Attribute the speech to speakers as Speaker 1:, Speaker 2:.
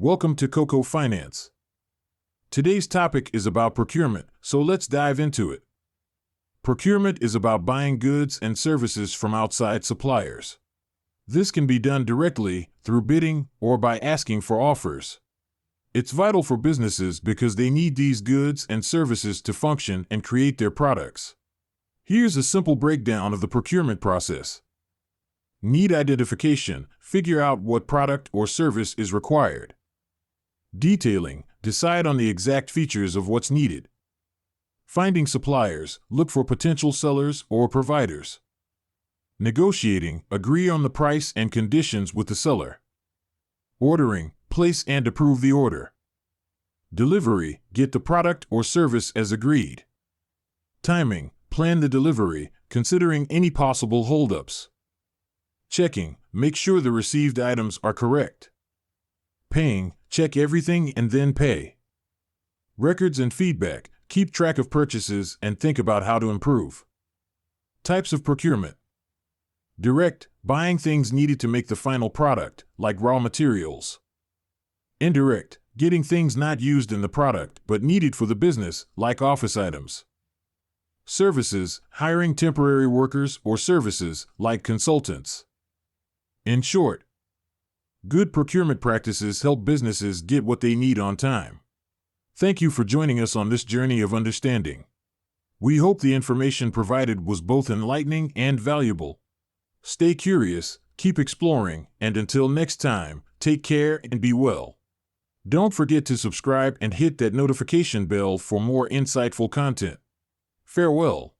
Speaker 1: Welcome to CoCo Finance. Today's topic is about procurement, so let's dive into it. Procurement is about buying goods and services from outside suppliers. This can be done directly, through bidding, or by asking for offers. It's vital for businesses because they need these goods and services to function and create their products. Here's a simple breakdown of the procurement process. Need identification: figure out what product or service is required. Detailing: decide on the exact features of what's needed. Finding suppliers: look for potential sellers or providers. Negotiating: agree on the price and conditions with the seller. Ordering: place and approve the order. Delivery: get the product or service as agreed. Timing: plan the delivery, considering any possible holdups. Checking: make sure the received items are correct. Paying: check everything and then pay. Records and feedback: keep track of purchases and think about how to improve. Types of procurement: direct, buying things needed to make the final product, like raw materials. Indirect, getting things not used in the product but needed for the business, like office items. Services, hiring temporary workers or services, like consultants. In short, good procurement practices help businesses get what they need on time. Thank you for joining us on this journey of understanding. We hope the information provided was both enlightening and valuable. Stay curious, keep exploring, and until next time, take care and be well. Don't forget to subscribe and hit that notification bell for more insightful content. Farewell.